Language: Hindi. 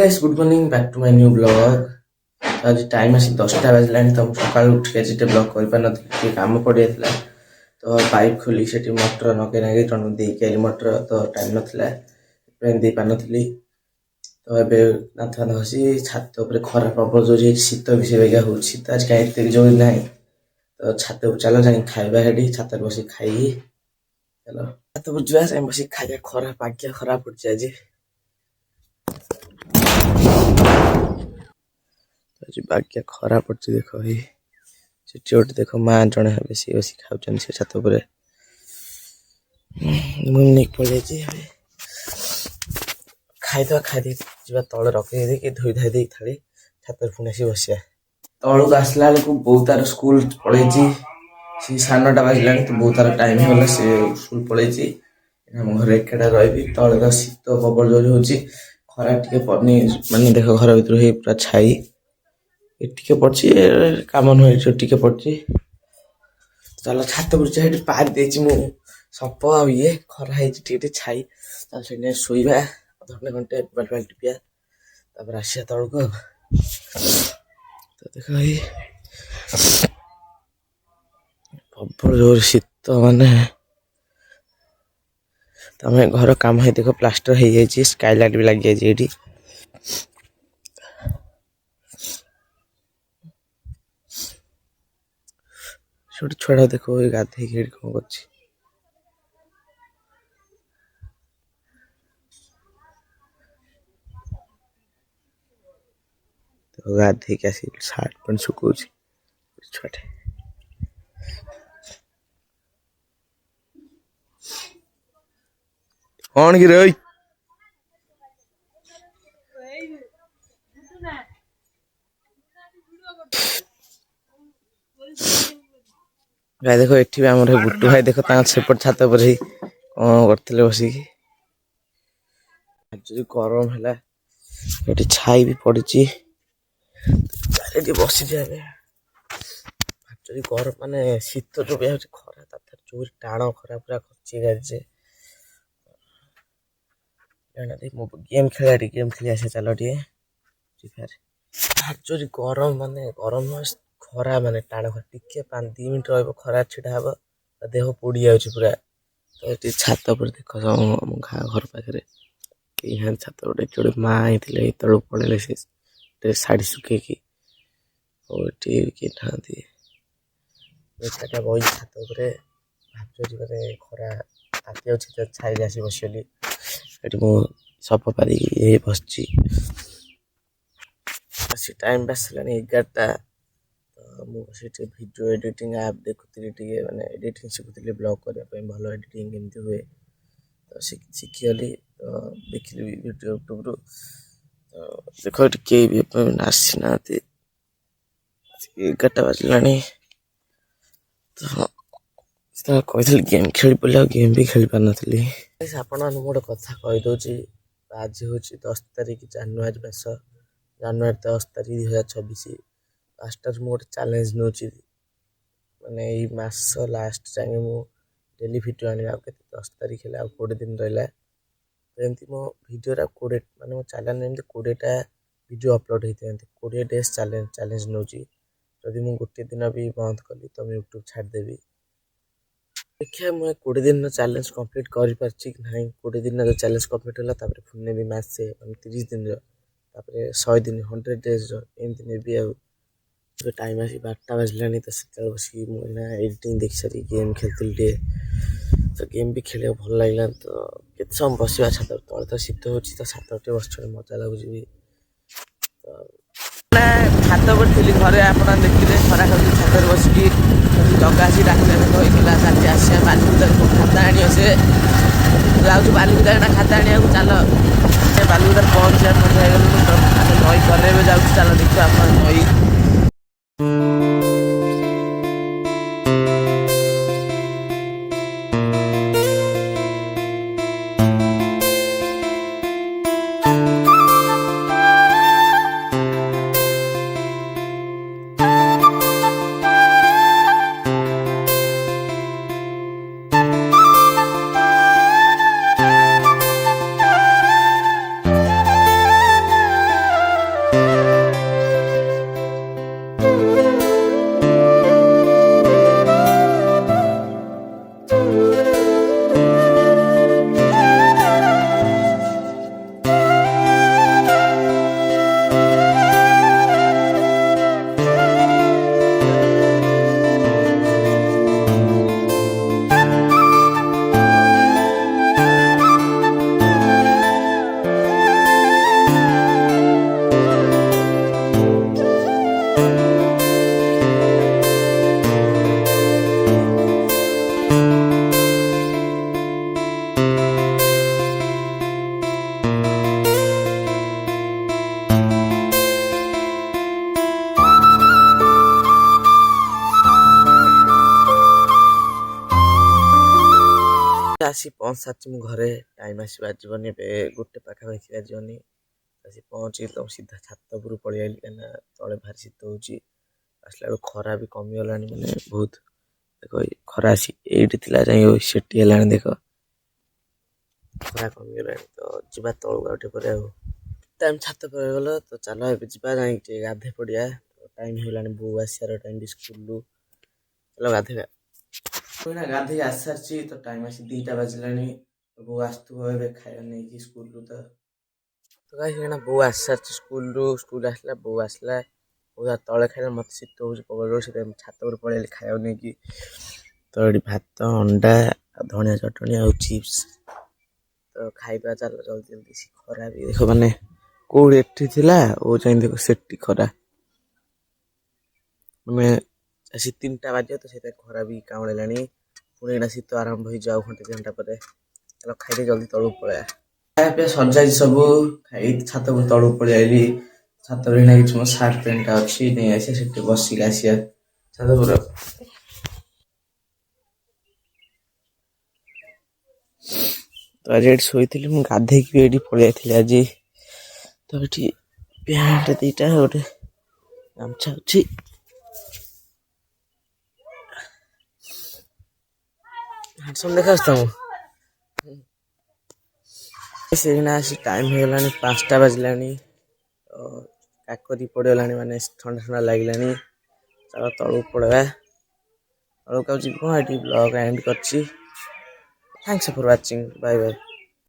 Guys good morning back to my new blog. आज टाइम आसी 10टा बाजलानी तो सकाल उठ के जिते ब्लॉग कर पार नथि काम पड़ जाता तो पाइप खोली से मोटर नगे नागे जन देकी आइली मोटर तो टाइम नाला दे पार नी तो ये नाथ घसी छात खरा प्रबल जो शीत भी से हो शीत आज कहीं जो ना तो छात चलो जा खाଇବା हेटी छात बस खाई चलो छात जा बस खाଇବା खरा पाग्या खरा पड़ी आज बाग्या खरा पड़ी देख भाई गोटे देख माँ जड़े हे सी बस खाऊन से छात मुझे पड़े खाईद खाई तले रखी धोई धाई दे थाली छात पुणी आसी बस तलू आसला बेलू बो तार स्कूल पलि सी 9:30 बाजला तो बो तार टाइम होगा सी स्कूल पलि आम घर एकेटा रही तले शीत प्रबल जोर हो खरा टे पड़नी मानने देख घर भर पूरा छाई टे पड़ी कम नुह टे पड़ी चलो छात पर पार दे सप ये खरा टे छाई चल शोवा अधघंटे घंटे मोबाइल फोबाइल टिपिया तापर आसिया तलू तो देख भाई प्रबल जोर शीत माने तमें घर काम है देख प्लास्टर हो जाए स्काईलाइट भी लग जाए छोटे छुआ देखो गाधे कौन कर गाधे के आस सार्ट पैंट सुखा छुआटे कौन कि रे भाई देखो एठी आम बुटू भाई देख सेपट छात पर कौन करते बसिकी गरम है छाई भी पड़ी बसी गरम माने शीत जो भी खरा जो टाण खरा पूरा खची गाजे गेम खेली आसे चलो टे फ्री गरम माने गरम खरा माने टाण खरा टिके 2 मिनट रहा खरा छिड़ा हे देह पोड़ी जा पूरा तो छात पर देख घर पाखे कहीं छात गोटे माँ आई तलू पड़े से शाढ़ी सुखेकी और किए ना बही छात माने खरा ताती छाई आसी बसली मु सप पारि बस टाइम आसला 11टा तो मुझे वीडियो एडिटिंग ऐप देखुली माने एडिटिंग शिखुली ब्लॉग करने भल एडिटिंग केमती हुए तो शिखिगली तो देखिली वीडियो यूट्यूब रु तो देख किए भी आसी ना 11टा बाजला तो कही गेम खेल बोले गेम भी खेल पार नी आपण गोटे कथा कहीदे आज हूँ 10 तारिख जानुरी मास जानुरी 10 तारिख 2026 फास्ट गोटे चैलेंज नौ मैंने मस लास्ट जाए मुझे डेली भिड आने 10 तारिख है 20 दिन रहा तो एमती मो भिडियो 20 माने मो चैलेंज एमती 20टा वीडियो अपलोड होते 20 डेज चैलेंज नौ जदि मुझे गोटे दिन भी बंद कली तो मैं यूट्यूब छाड़देवी देखिए मुझे 20 दिन चैलेंज कंप्लीट कर 20 दिन जो चैलेंज कंप्लीट है पुणे भी मासे 30 दिन 100 दिन 100 डेज एमती भी जो टाइम आसी 12टा बाजला तो से बस एडिटिंग देख सारी गेम खेलती तो गेम भी खेल भल लगे तो केत समय बस छात तले तो शीत हो छात बस मजा लगुच छात पर थी घरे आप देखिले खरा खाऊ छात बसिकी जगह आसी डाक्टर कहला चाची आसिया बालुदार खाता आनी से जाऊँ बालुदार खाता आने चल बालुदार पहुँचा नई कले जाऊँ चल देखिए आप नई ଆସି ପହଞ୍ଚି ସାରିଛି ମୁଁ ଘରେ। ଟାଇମ୍ ଆସି ବାଜିବନି ଏବେ 1 ପାଖାପାଖି ବାଜିବନି। ଆସି ପହଞ୍ଚିକି ତ ସିଧା ଛାତ ଉପରୁ ପଳେଇ ଆଇଲି କାହିଁକିନା ତଳେ ଭାରି ଶୀତ ହେଉଛି। ଆସିଲା ବେଳକୁ ଖରା ବି କମିଗଲାଣି ମାନେ ବହୁତ। ଦେଖ ଖରା ଆସି ଏଇଠି ଥିଲା ଯାଇ ସେଠି ହେଲାଣି ଦେଖ ଖରା କମିଗଲାଣି। ତ ଯିବା ତଳକୁ ଆଉ ଟିକେ ପରେ ଆଉ। ଟାଇମ୍ ଛାତ ପଳେଇଗଲ ତ ଚାଲ ଏବେ ଯିବା ଯାଇକି ଟିକେ ଗାଧୋଇ ପଡ଼ିବା। ଟାଇମ୍ ହେଇଗଲାଣି ବୋଉ ଆସିବାର ଟାଇମ୍ ବି ସ୍କୁଲରୁ। ଚାଲ ଗାଧୋଇବା। ଗାଧୋଇ ଆସିସାରିଛି ତ ଟାଇମ୍ ଆସି 2ଟା ବାଜିଲାଣି। ବୋଉ ଆସୁଥିବ ଏବେ ଖାଇବା ନେଇକି ସ୍କୁଲରୁ। ତ କାହିଁକିନା ବୋଉ ଆସିସାରିଛି ସ୍କୁଲ ଆସିଲା ବୋଉ ଆସିଲା। ବୋଉ ତଳେ ଖାଇଲା ମୋତେ ଶୀତ ହେଉଛି ପ୍ରବଳ ସେଥିପାଇଁ ଛାତ ଉପରେ ପଳେଇଲି ଖାଇବାକୁ ନେଇକି। ତ ଏଠି ଭାତ ଅଣ୍ଡା ଆଉ ଧଣିଆ ଚଟଣି ଆଉ ଚିପ୍ସ। ତ ଖାଇବା ଚାଲ ଜଲ୍ଦି ଜଲ୍ଦି। ଖରା ବି ଦେଖ ମାନେ କୋଉଠି ଏଠି ଥିଲା ଓ ଯାଇ ଦେଖ ସେଠି ଖରା। ମାନେ ଆସି 3ଟା ବାଜିବ ତ ସେଥିପାଇଁ ଖରା ବି କାଉଁଳିଲାଣି। ପୁଣି ଏଇନା ଶୀତ ଆରମ୍ଭ ହେଇଯିବ ଆଉ ଘଣ୍ଟେ 2 ଘଣ୍ଟା ପରେ। ଚାଲ ଖାଇଦେଇ ଜଲ୍ଦି ତଳକୁ ପଳେଇବା। ଖାଇବା ପିଇବା ସରିଯାଇଛି ସବୁ। ଖାଇ ଛାତ ଉପରୁ ତଳକୁ ପଳେଇ ଆଇଲି। ଛାତ ଉପରେ ଏଇନା କିଛି ମୋ ସାର୍ଟ ପ୍ୟାଣ୍ଟଟା ଅଛି ନେଇ ଆସିବା ସେଠି ବସିକି ଆସିବା ଛାତ ଉପରେ। ତ ଆଜି ଏଠି ଶୋଇଥିଲି ମୁଁ ଗାଧେଇକି ବି ଏଇଠି ପଳେଇ ଆସିଥିଲି ଆଜି। ତ ଏଠି ପ୍ୟାଣ୍ଟ 2ଟା ଗୋଟେ ଗାମୁଛା ଅଛି। ହ୍ୟାଣ୍ଡସମ୍ ଦେଖାଯାଉଛି ତ ମୁଁ। ସେଇନା ଆସି ଟାଇମ୍ ହେଇଗଲାଣି 5ଟା ବାଜିଲାଣି। ତ କାକରି ପଡ଼ିଗଲାଣି ମାନେ ଥଣ୍ଡା ଥଣ୍ଡା ଲାଗିଲାଣି। ଚାଲ ତଳକୁ ପଳେଇବା। ତଳକୁ ଆଉ ଯିବୁ କଣ ଏଠି ବ୍ଲଗ୍ ଏଣ୍ଡ କରିଛି। Thanks for watching bye bye.